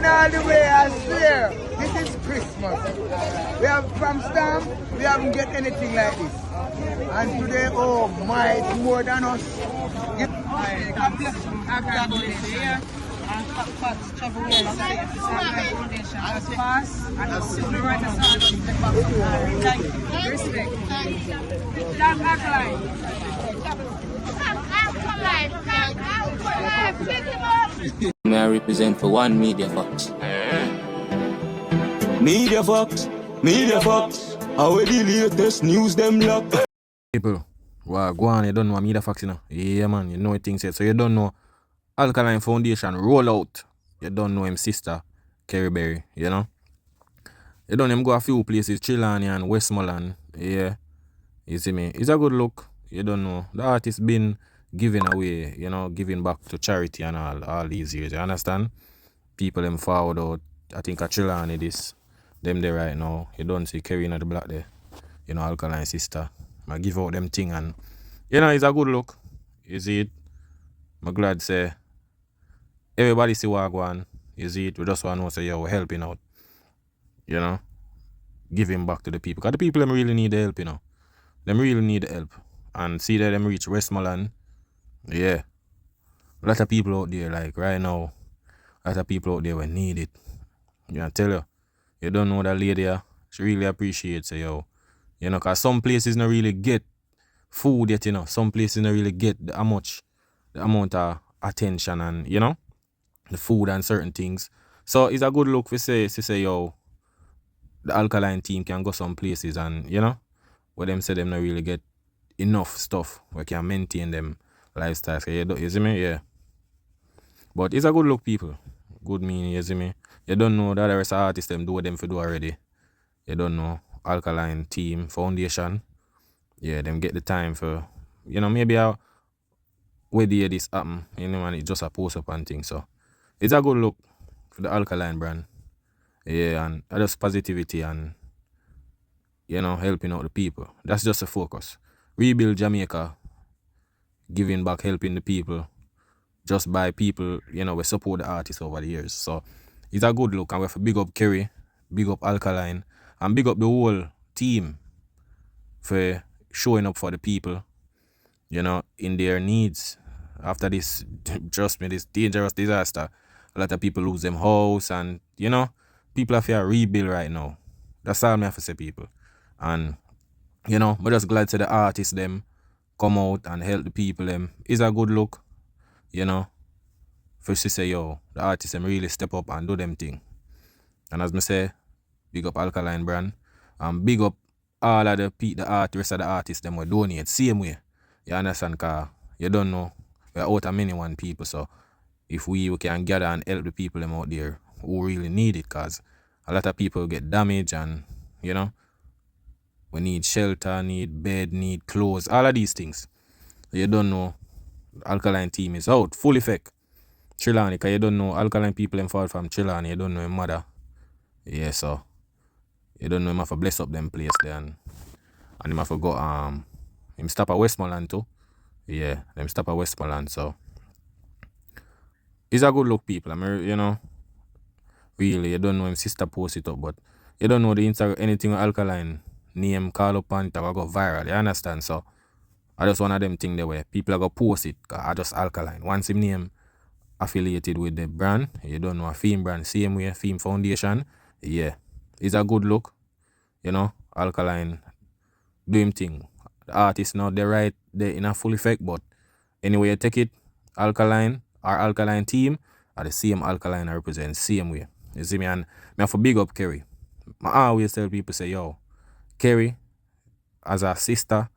rain all the way, I swear. This is Christmas. We have from Storm, we haven't get anything like this. And today, oh my, it's more than us. May I represent for one Media Fox. Media Fox, how we the latest news them lock. People, well, go on, you don't know Media Fox, you know. Yeah, man, you know things said. So you don't know Alkaline Foundation rollout. You don't know him sister, Kerry, you know. You don't know him go a few places, Chilani and Westmoreland. Yeah, you see me. It's a good look. You don't know. The artist been giving away, you know, giving back to charity and all these years. You understand? People them forward out. I think a Chilani this. Them there right now. You don't see Kerry in the black there. You know, Alkaline sister. I give out them thing and you know it's a good look. You see it? I'm glad say everybody see what I go on. You see it? We just want to say yo, we're helping out. You know? Giving back to the people. Because the people them really need the help, you know. Them really need the help. And see that them reach Westmoreland. Yeah. A lot of people out there, like right now, a lot of people out there will need it. You know, tell you. You don't know that lady, she really appreciates it, yo. You know, because some places don't really get food yet, you know. Some places don't really get the amount of attention and, you know, the food and certain things. So it's a good look to say, yo, the Alkaline team can go some places and, you know, where them say them don't really get enough stuff where can maintain them lifestyles. You see me? Yeah. But it's a good look, people. Good meaning, you see me? You don't know that the rest of artists them do what them for do already. You don't know. Alkaline team, foundation. Yeah, them get the time for, you know, maybe where the this happen, you know, and it's just a post up and thing. So it's a good look for the Alkaline brand. Yeah, and just positivity and, you know, helping out the people. That's just a focus. Rebuild Jamaica, giving back, helping the people, just by people, you know, we support the artists over the years. So it's a good look, and we have to big up Kerry, big up Alkaline, and big up the whole team for showing up for the people, you know, in their needs. After this, trust me, this dangerous disaster, a lot of people lose them house and, you know, people have to rebuild right now. That's all I have to say, people. And, you know, I'm just glad to the artists them come out and help the people them. It's a good look, you know, for to say, yo, the artists them really step up and do them thing. And as I say, big up Alkaline brand, and big up all of the rest of the artists them will donate same way. You understand? Cause you don't know, we're out of many one people, so if we can gather and help the people them out there who really need it, cause a lot of people get damaged and, you know, we need shelter, need bed, need clothes, all of these things. You don't know, the Alkaline team is out, full effect. Chilani, cause you don't know, Alkaline people them fall from Chilani, you don't know him mother. Yeah, so you don't know him have to bless up them place there and him have to go him stop at Westmoreland too. Yeah, them stop at Westmoreland, so it's a good look, people. I mean, you know, really, you don't know him sister post it up, but you don't know the Instagram anything with Alkaline name call up and it will go viral, you understand? So I just one of them thing there where people are gonna post it, cause I just Alkaline. Once him name affiliated with the brand, you don't know a theme brand, same way, theme foundation. Yeah, it's a good look, you know. Alkaline do him thing. The artist now they're in a full effect, but anyway you take it, Alkaline, our Alkaline team are the same Alkaline I represent, same way. You see me, and I have to big up Kerry. I always tell people say, yo, Kerry as a sister,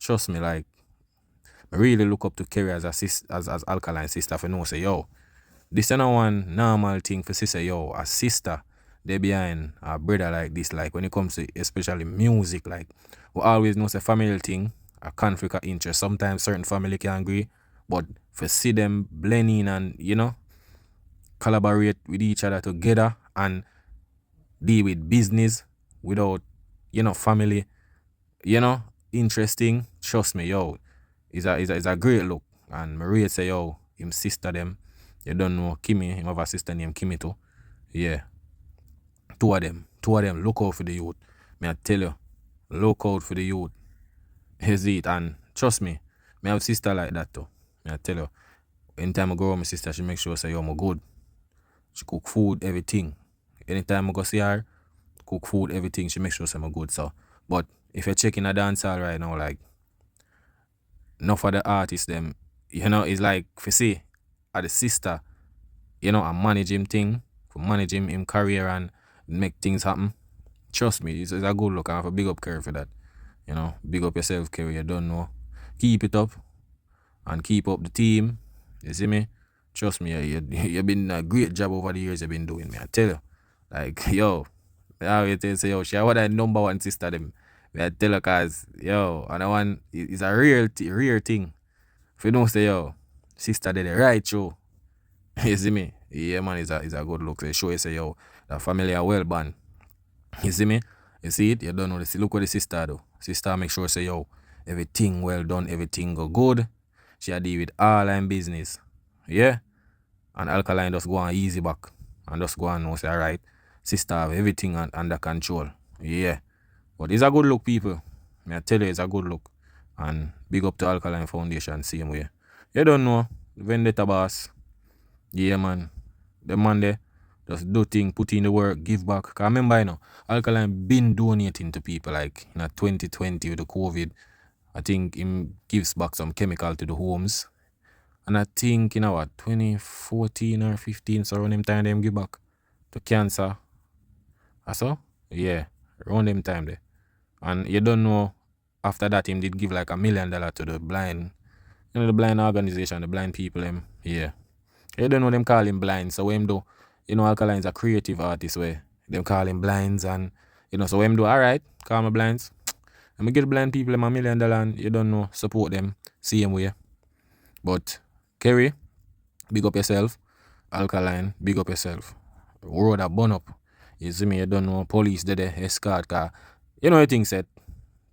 trust me, like I really look up to Kerry as a sister, as Alkaline sister for no say, yo, this is not one normal thing for sister, yo, a sister. They behind a brother like this, like when it comes to especially music, like we always know it's a family thing, a conflict of interest. Sometimes certain family can agree, but for see them blending and, you know, collaborate with each other together and deal with business without, you know, family, you know, interesting. Trust me, yo, it's a great look. And Maria say, yo, him sister them, you don't know Kimmy, him have a sister named Kimmy too. Yeah. Two of them, look out for the youth. Me I tell you, look out for the youth. Is it? And trust me, me have sister like that too. Me I tell you, anytime I go with my sister, she make sure say yo, I'm good. She cook food, everything. Anytime I go see her, cook food, everything. She make sure say I'm good. So, but if you're checking a dancehall right now, like enough of the artists, them, it's like if you see, at the sister, I manage him thing, for manage him career and make things happen. Trust me, it's a good look. I have a big up Kerry for that. Big up yourself, Kerry. You don't know. Keep it up and keep up the team. You see me? Trust me, you've been a great job over the years you've been doing, me. I tell you. Like, yo, I always tell you, say, yo, she was that number one sister, them. I tell her, cause, yo, and that one is a rare thing. If you don't say, yo, sister did the right show. You see me? Yeah, man, it's a good look. They show you, say, yo, the family are well born. You see me? You see it? You don't know this. Look what the sister do. Sister make sure say, yo, everything well done, everything go good. She a deal with all her business. Yeah? And Alkaline just go on easy back. And just go on know say, alright, sister have everything under control. Yeah. But it's a good look, people. I tell you, it's a good look. And big up to Alkaline Foundation, same way. You don't know, Vendetta boss. Yeah, man. The man there, just do thing, put in the work, give back. Cause remember, Alkaline been donating to people like in 2020 with the COVID. I think him gives back some chemical to the homes. And I think, 2014 or 15, so around them time them give back to cancer. So? Yeah, around them time there. And you don't know, after that him did give like $1 million to the blind, the blind organization, the blind people, yeah. You don't know them call him blind, so what him do, Alkaline's a creative artist where them call him blinds and, so what him do, alright, call me blinds. And we get blind people $1 million and you don't know, support them, same way. But, Kerry, big up yourself. Alkaline, big up yourself. Road a burn up. You see me, you don't know, police did the escort car. The thing said,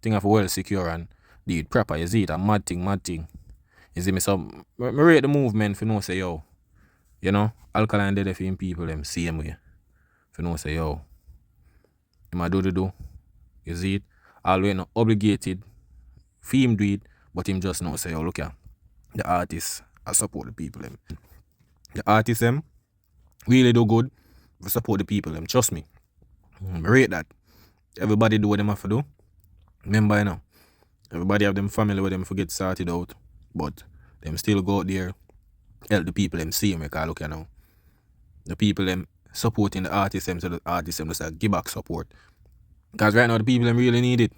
thing of well secure and do it proper, you see it, a mad thing. You see me, so, me rate the movement for no say, yo, Alkaline did it for him people, them same way. For no say, yo, him a do, you see it, always not obligated, for him do it, but him just know say, yo, look here, the artists, I support the people, them. The artists, them, really do good, we support the people, them, trust me. I rate that. Everybody do what them have to do. Remember, everybody have them family where them forget started out, but them still go out there, help the people them see me, because look now. The people them supporting the artists them, so the artists them just give back support. Because right now the people them really need it.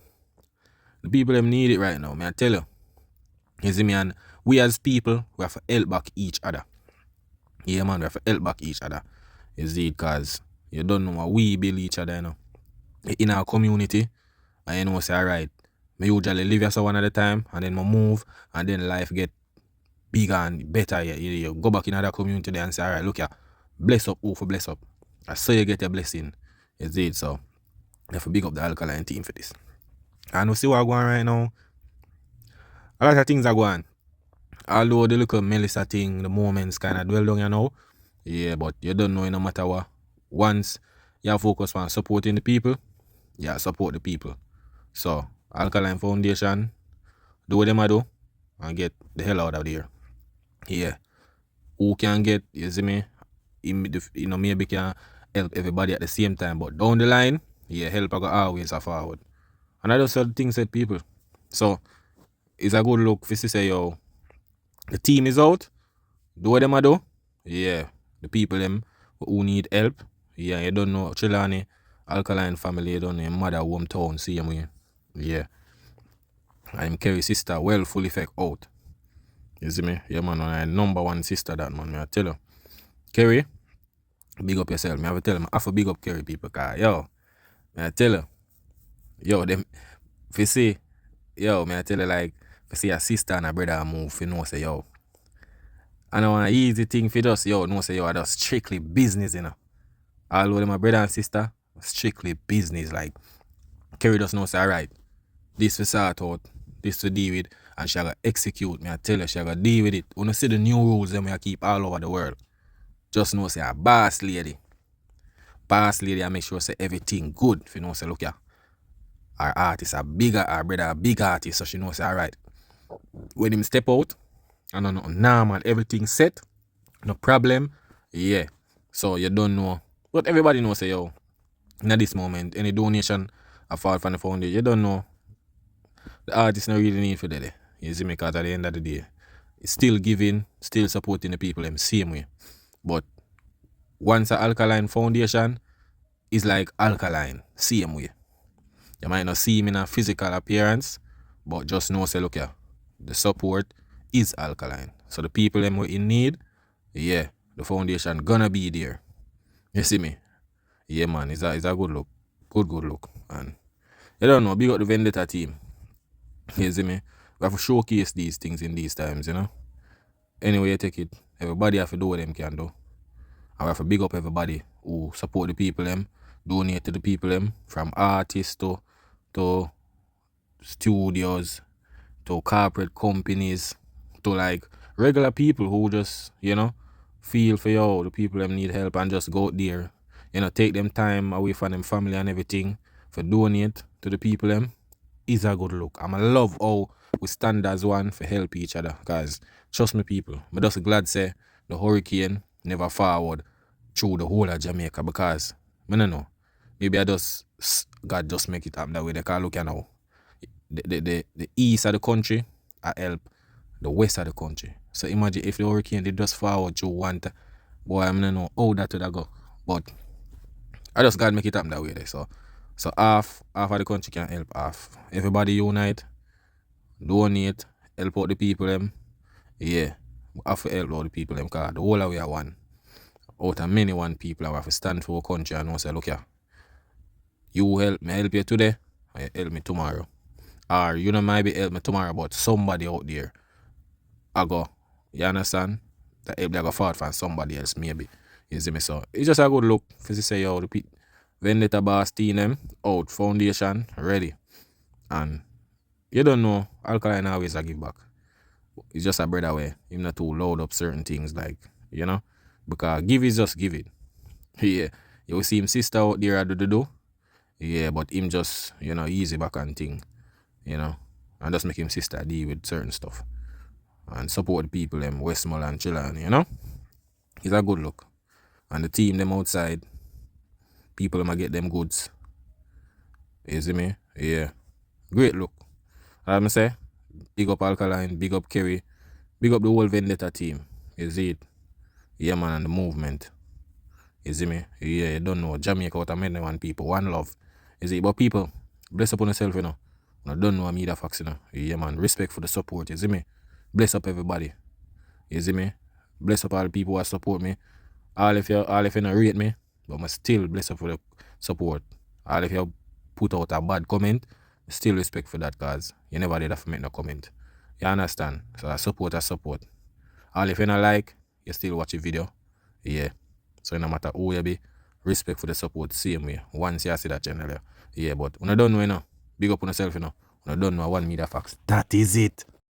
The people them need it right now, I tell you. You see me, and we as people, we have to help back each other. Yeah, man, we have to help back each other. You see, because you don't know what we build each other, in our community. And say, alright, I usually live here so one at a time, and then I move, and then life get bigger and better. You go back in another community there and say, alright, look here, bless up, for bless up. I saw you get a blessing. You see it, so you have to big up the Alkaline team for this. And we see what's going on right now. A lot of things are going. Although the little Melissa thing, the moments kind of dwell down, yeah, but you don't know no matter what. Once you focus on supporting the people, support the people. So, Alkaline Foundation, do what them I do, and get the hell out of there. Yeah. Who can get, you see me, maybe can help everybody at the same time, but down the line, help I go always forward. And I just said things said people. So, it's a good look for say, yo, the team is out, do what them I do, the people them who need help, you don't know, Chilani, Alkaline family, you don't know, mother, hometown, see him here. Yeah. I'm Kerry's sister, well, full effect out. You see me? Yeah, man, I'm number one sister, that man, I tell you. Kerry, big up yourself. I have to tell him, I have to big up Kerry people, because, yo, I tell you, yo, them, if you see, yo, I tell you, like, if you see a sister and a brother move, you know, say, yo, I know an easy thing for us, yo, no, say, yo, I just strictly business, Although my brother and sister, strictly business, like, Kerry just know, say, alright, this we sort out, this to deal with, and she gotta execute. Me I tell her, she gotta deal with it. When you see the new rules, them we keep all over the world. Just know, say, a boss lady. Pass lady and make sure say everything good. If you know say look here. Our artist our brother a big artist, so she knows say alright. When him step out, I don't know, normal, everything set, no problem. Yeah. So you don't know. But everybody knows say yo, in this moment, any donation I fall from the foundation, you don't know. The artist no really need for that. You see me, because at the end of the day, it's still giving, still supporting the people them same way. But once a Alkaline foundation is like Alkaline, same way. You might not see him in a physical appearance, but just know say look here, the support is Alkaline. So the people them were in need, yeah, the foundation gonna be there. You see me? Yeah man, it's a good look. Good look. And you don't know, big up the Vendetta team. You see me? We have to showcase these things in these times, you know? Anyway you take it, everybody have to do what them can do. And we have to big up everybody who support the people them, donate to the people them, from artists to studios, to corporate companies, to like regular people who just, you know, feel for yo, the people them need help and just go out there, you know, take them time away from them family and everything for donate to the people them is a good look. I love how we stand as one for help each other, because trust me people, I'm just glad say the hurricane never forward through the whole of Jamaica, because I don't know, maybe God just make it happen that way. They can look at now. The east of the country I help the west of the country. So imagine if the hurricane they just forward through one boy, I don't know how that would go. But I just gotta make it happen that way there. So half of the country can help half. Everybody unite, donate, help out the people them. Yeah. We have to help out the people them, because the whole of we are one. Out of many one people, I have to stand for our country and say, look here, you help you today, or you help me tomorrow. Or you know might be help me tomorrow, but somebody out there I go, you understand? That help they go forward from somebody else maybe. You see me? So it's just a good look. For you say yo, the Vendetta boss team them out, foundation ready. And you don't know, Alkaline always a give back. It's just a brother way. Him not too load up certain things, like, you know? Because give is just give it. Yeah. You will see him sister out there do. Yeah, but him just, you know, easy back and thing. You know? And just make him sister deal with certain stuff. And support the people them Westmoreland, Chillan, you know? It's a good look. And the team them outside, people them get them goods. You see me? Yeah. Great look. I'm say, big up Alkaline, big up Kerry, big up the whole Vendetta team. You see it? Yeah man, and the movement. You see me? Yeah, you don't know. Jamaica out of many one people, one love. You see? But people, bless up on yourself, you know. You don't know me the facts, you know. Yeah man, respect for the support, you see me? Bless up everybody. You see me? Bless up all the people who support me. All if you not rate me, but I still bless up for the support. All if you put out a bad comment, still respect for that, cause you never did have to make no comment. You understand? So I support. All if you not like, you still watch the video. Yeah. So no matter who you be, respect for the support same way. Once you see that channel. Yeah, but when I don't know, you know, big up on yourself, you know. When I don't know, one media facts. That is it.